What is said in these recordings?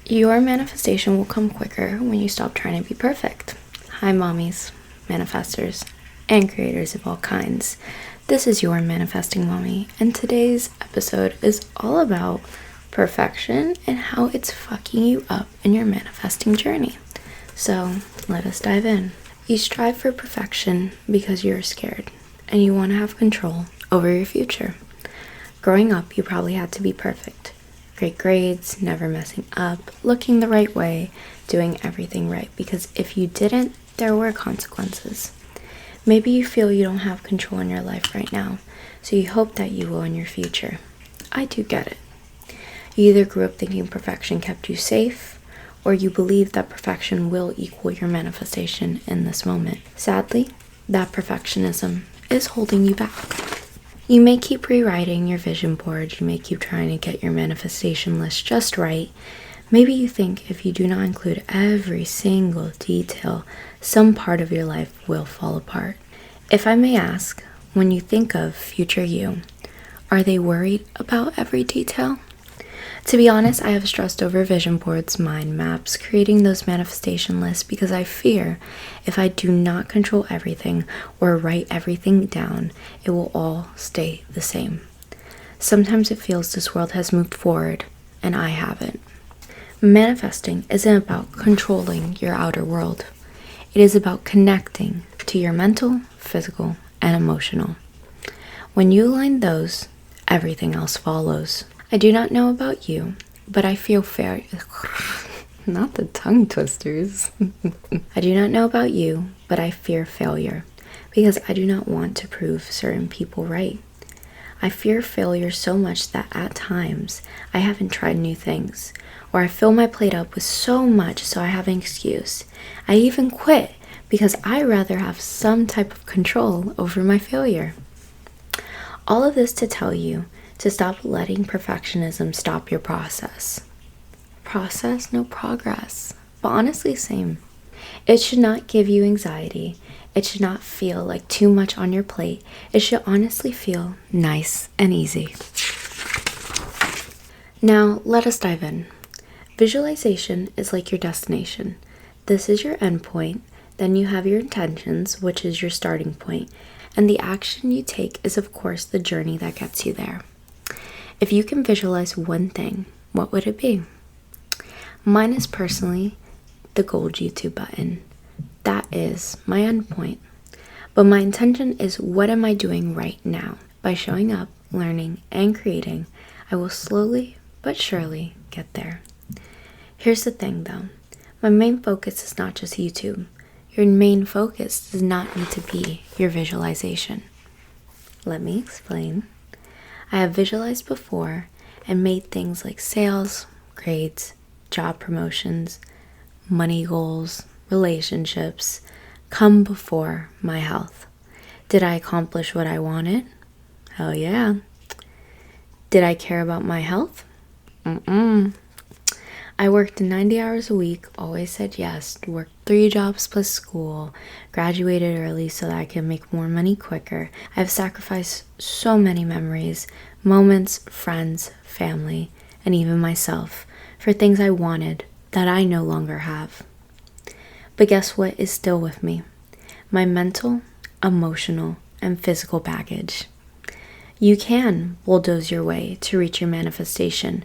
Your manifestation will come quicker when you stop trying to be perfect. Hi, mommies, manifestors, and creators of all kinds. This is your manifesting mommy, and today's episode is all about perfection and how it's fucking you up in your manifesting journey. So let us dive in. You strive for perfection because you're scared and you want to have control over your future. Growing up, you probably had to be perfect. Great grades, never messing up, looking the right way, doing everything right, because if you didn't, there were consequences. Maybe you feel you don't have control in your life right now, so you hope that you will in your future. I do get it. You either grew up thinking perfection kept you safe, or you believe that perfection will equal your manifestation in this moment. Sadly, that perfectionism is holding you back. You may keep rewriting your vision board, you may keep trying to get your manifestation list just right. Maybe you think if you do not include every single detail, some part of your life will fall apart. If I may ask, when you think of future you, are they worried about every detail? To be honest, I have stressed over vision boards, mind maps, creating those manifestation lists because I fear if I do not control everything or write everything down, it will all stay the same. Sometimes it feels this world has moved forward and I haven't. Manifesting isn't about controlling your outer world. It is about connecting to your mental, physical, and emotional. When you align those, everything else follows. I do not know about you, but I feel not the tongue twisters. I do not know about you, but I fear failure because I do not want to prove certain people right. I fear failure so much that at times I haven't tried new things, or I fill my plate up with so much so I have an excuse. I even quit because I rather have some type of control over my failure. All of this to tell you to stop letting perfectionism stop your process. Process, no progress. But honestly, same. It should not give you anxiety. It should not feel like too much on your plate. It should honestly feel nice and easy. Now, let us dive in. Visualization is like your destination. This is your endpoint. Then you have your intentions, which is your starting point. And the action you take is, of course, the journey that gets you there. If you can visualize one thing, what would it be? Mine is personally the gold YouTube button. That is my endpoint. But my intention is, what am I doing right now? By showing up, learning, and creating, I will slowly but surely get there. Here's the thing though. My main focus is not just YouTube. Your main focus does not need to be your visualization. Let me explain. I have visualized before and made things like sales, grades, job promotions, money goals, relationships come before my health. Did I accomplish what I wanted? Hell yeah. Did I care about my health? I worked 90 hours a week, always said yes, worked 3 jobs plus school, graduated early so that I could make more money quicker. I've sacrificed so many memories, moments, friends, family, and even myself for things I wanted that I no longer have. But guess what is still with me? My mental, emotional, and physical baggage. You can bulldoze your way to reach your manifestation,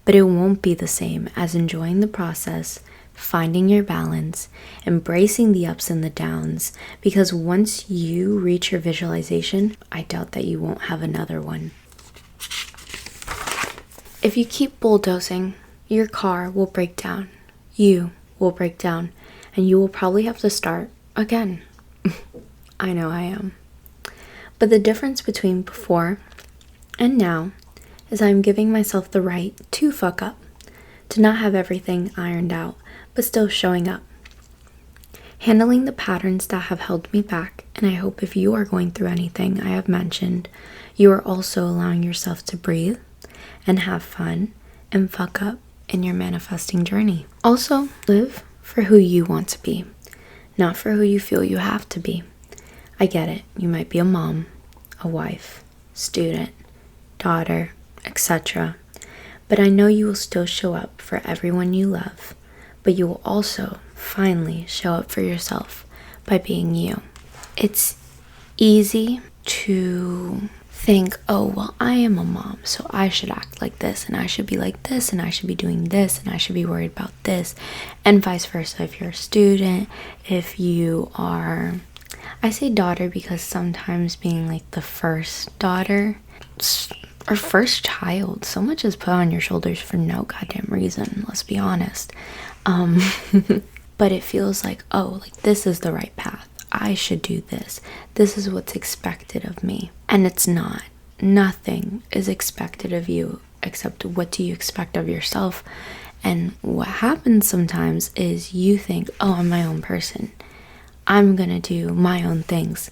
but it won't be the same as enjoying the process, finding your balance, embracing the ups and the downs, because once you reach your visualization, I doubt that you won't have another one. If you keep bulldozing, your car will break down, you will break down, and you will probably have to start again. I know I am. But the difference between before and now is I'm giving myself the right to fuck up, to not have everything ironed out, but still showing up. Handling the patterns that have held me back, and I hope if you are going through anything I have mentioned, you are also allowing yourself to breathe and have fun and fuck up in your manifesting journey. Also, live for who you want to be, not for who you feel you have to be. I get it. You might be a mom, a wife, student, daughter, etc. But I know you will still show up for everyone you love, but you will also finally show up for yourself by being you. It's easy to think, oh, well, I am a mom, so I should act like this, and I should be like this, and I should be doing this, and I should be worried about this, and vice versa. If you're a student, if you are, I say daughter because sometimes being like the first daughter or first child, so much is put on your shoulders for no goddamn reason, let's be honest. But it feels like, oh, like this is the right path. I should do this. This is what's expected of me. And it's not. Nothing is expected of you except what do you expect of yourself. And what happens sometimes is you think, oh, I'm my own person. I'm gonna do my own things.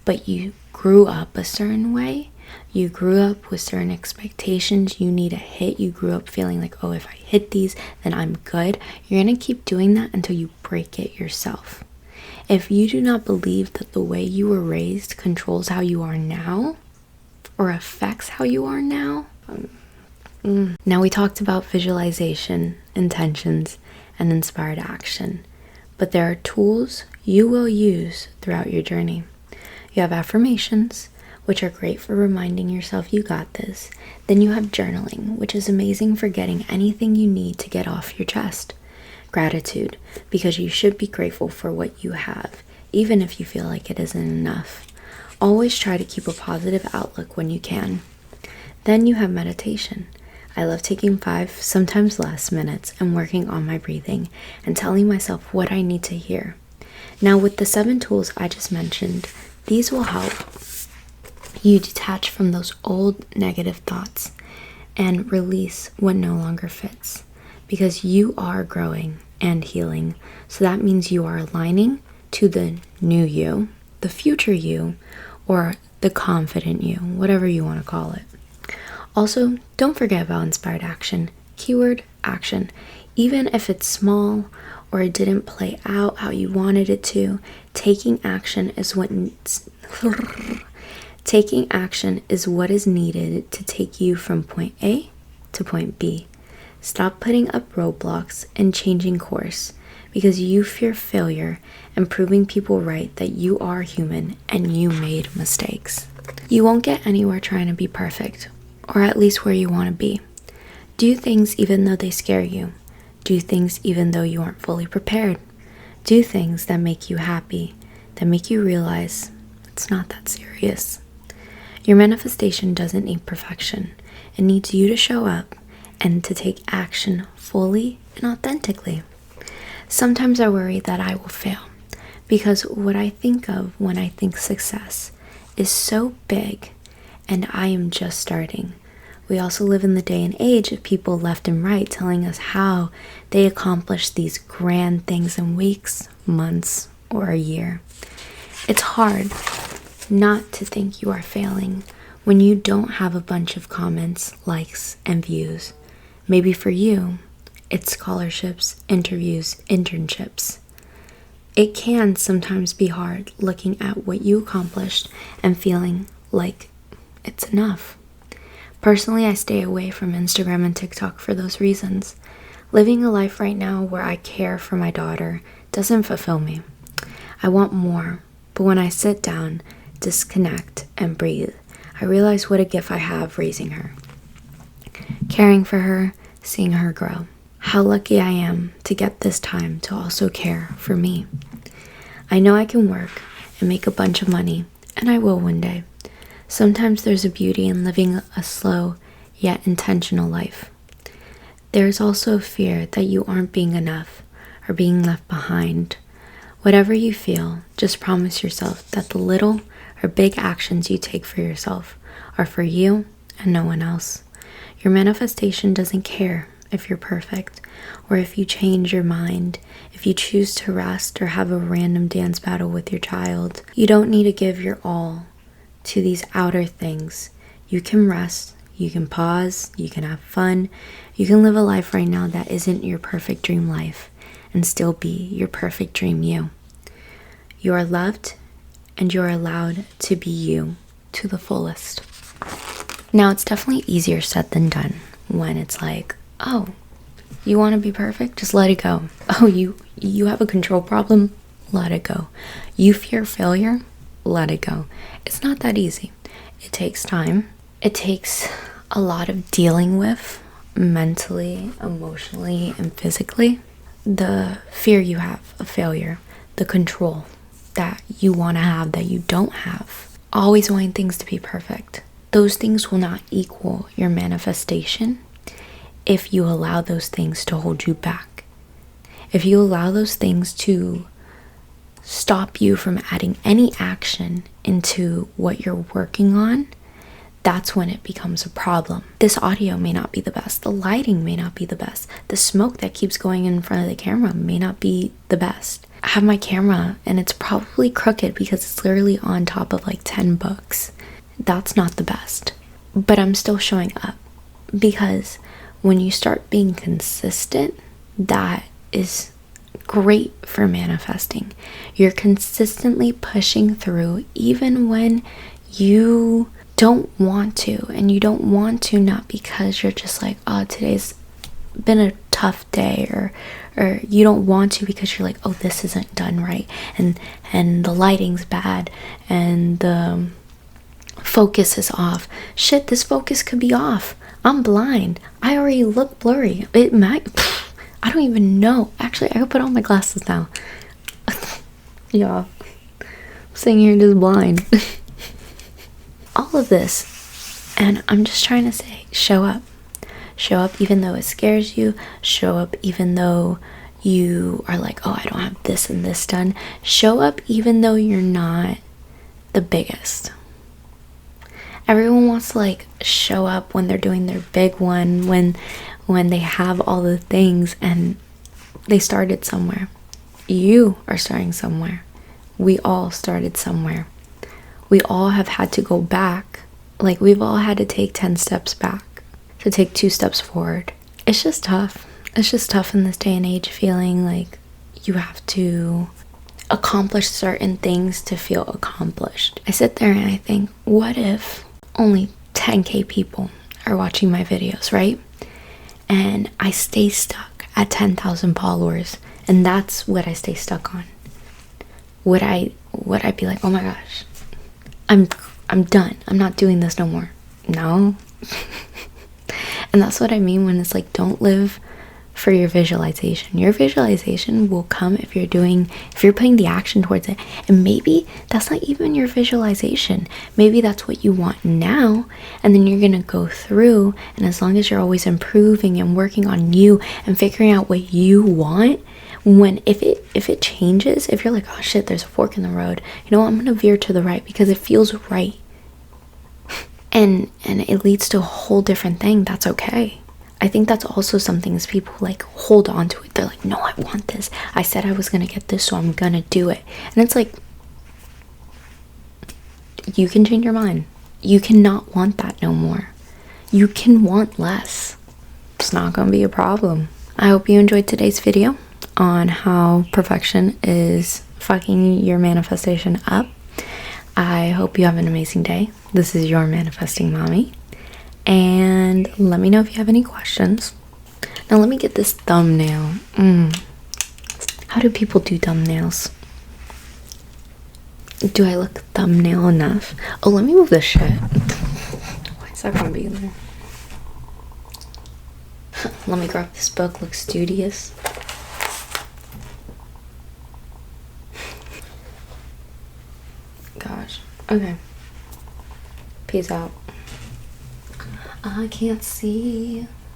But you grew up a certain way. You grew up with certain expectations you need to hit. You grew up feeling like, oh, if I hit these, then I'm good. You're gonna keep doing that until you break it yourself. If you do not believe that the way you were raised controls how you are now or affects how you are now. Now we talked about visualization, intentions, and inspired action, but there are tools you will use throughout your journey. You have affirmations, which are great for reminding yourself you got this. Then you have journaling, which is amazing for getting anything you need to get off your chest. Gratitude, because you should be grateful for what you have, even if you feel like it isn't enough. Always try to keep a positive outlook when you can. Then you have meditation. I love taking 5, sometimes less minutes and working on my breathing and telling myself what I need to hear. Now with the 7 tools I just mentioned, these will help you detach from those old negative thoughts and release what no longer fits. Because you are growing and healing. So that means you are aligning to the new you, the future you, or the confident you, whatever you want to call it. Also, don't forget about inspired action. Keyword action. Even if it's small or it didn't play out how you wanted it to, taking action is what is needed to take you from point A to point B. Stop putting up roadblocks and changing course because you fear failure and proving people right that you are human and you made mistakes. You won't get anywhere trying to be perfect, or at least where you want to be. Do things even though they scare you. Do things even though you aren't fully prepared. Do things that make you happy, that make you realize it's not that serious. Your manifestation doesn't need perfection. It needs you to show up and to take action fully and authentically. Sometimes I worry that I will fail because what I think of when I think success is so big and I am just starting. We also live in the day and age of people left and right telling us how they accomplish these grand things in weeks, months, or a year. It's hard not to think you are failing when you don't have a bunch of comments, likes, and views. Maybe for you, it's scholarships, interviews, internships. It can sometimes be hard looking at what you accomplished and feeling like it's enough. Personally, I stay away from Instagram and TikTok for those reasons. Living a life right now where I care for my daughter doesn't fulfill me. I want more, but when I sit down, disconnect, and breathe, I realize what a gift I have raising her. Caring for her, seeing her grow. How lucky I am to get this time to also care for me. I know I can work and make a bunch of money, and I will one day. Sometimes there's a beauty in living a slow yet intentional life. There's also a fear that you aren't being enough or being left behind. Whatever you feel, just promise yourself that the little or big actions you take for yourself are for you and no one else. Your manifestation doesn't care if you're perfect or if you change your mind, if you choose to rest or have a random dance battle with your child. You don't need to give your all to these outer things. You can rest, you can pause, you can have fun, you can live a life right now that isn't your perfect dream life and still be your perfect dream you. You are loved and you're allowed to be you to the fullest. Now, it's definitely easier said than done when it's like, oh, you want to be perfect? Just let it go. Oh, you have a control problem? Let it go. You fear failure? Let it go. It's not that easy. It takes time. It takes a lot of dealing with mentally, emotionally, and physically. The fear you have of failure, the control that you want to have that you don't have, always wanting things to be perfect. Those things will not equal your manifestation if you allow those things to hold you back. If you allow those things to stop you from adding any action into what you're working on, that's when it becomes a problem. This audio may not be the best. The lighting may not be the best. The smoke that keeps going in front of the camera may not be the best. I have my camera and it's probably crooked because it's literally on top of like 10 books. That's not the best. But I'm still showing up, because when you start being consistent, that is great for manifesting. You're consistently pushing through even when you don't want to, and you don't want to not because you're just like, oh, today's been a tough day, or you don't want to because you're like, oh, this isn't done right, and the lighting's bad, and the focus is off. Shit, this focus could be off. I'm blind. I already look blurry. It might, I don't even know. Actually, I could put on my glasses now. Yeah, I'm sitting here just blind. All of this, and I'm just trying to say, show up. Show up even though it scares you. Show up even though you are like, oh, I don't have this and this done. Show up even though you're not the biggest. Everyone wants to like show up when they're doing their big one, when they have all the things, and they started somewhere. You are starting somewhere. We all started somewhere. We all have had to go back. Like, we've all had to take 10 steps back to take 2 steps forward. It's just tough. It's just tough in this day and age, feeling like you have to accomplish certain things to feel accomplished. I sit there and I think, what if only 10K people are watching my videos, right? And I stay stuck at 10,000 followers, and that's what I stay stuck on. Would I be like, oh my gosh, I'm done. I'm not doing this no more. No. And that's what I mean when it's like, don't live for your visualization. Your visualization will come if you're putting the action towards it. And maybe that's not even your visualization. Maybe that's what you want now, and then you're gonna go through, and as long as you're always improving and working on you and figuring out what you want, if it changes, if you're like, oh shit, there's a fork in the road, you know what, I'm gonna veer to the right because it feels right, and it leads to a whole different thing, that's okay. I think that's also something is people like hold on to it. They're like, no, I want this. I said I was gonna get this, so I'm gonna do it. And it's like, you can change your mind. You cannot want that no more. You can want less. It's not gonna be a problem. I hope you enjoyed today's video on how perfection is fucking your manifestation up. I hope you have an amazing day. This is your manifesting mommy. And let me know if you have any questions. Now let me get this thumbnail. How do people do thumbnails? Do I look thumbnail enough? Oh, let me move this shit. Why is that gonna be there? Let me grab this book. Looks studious. Gosh. Okay. Peace out. I can't see.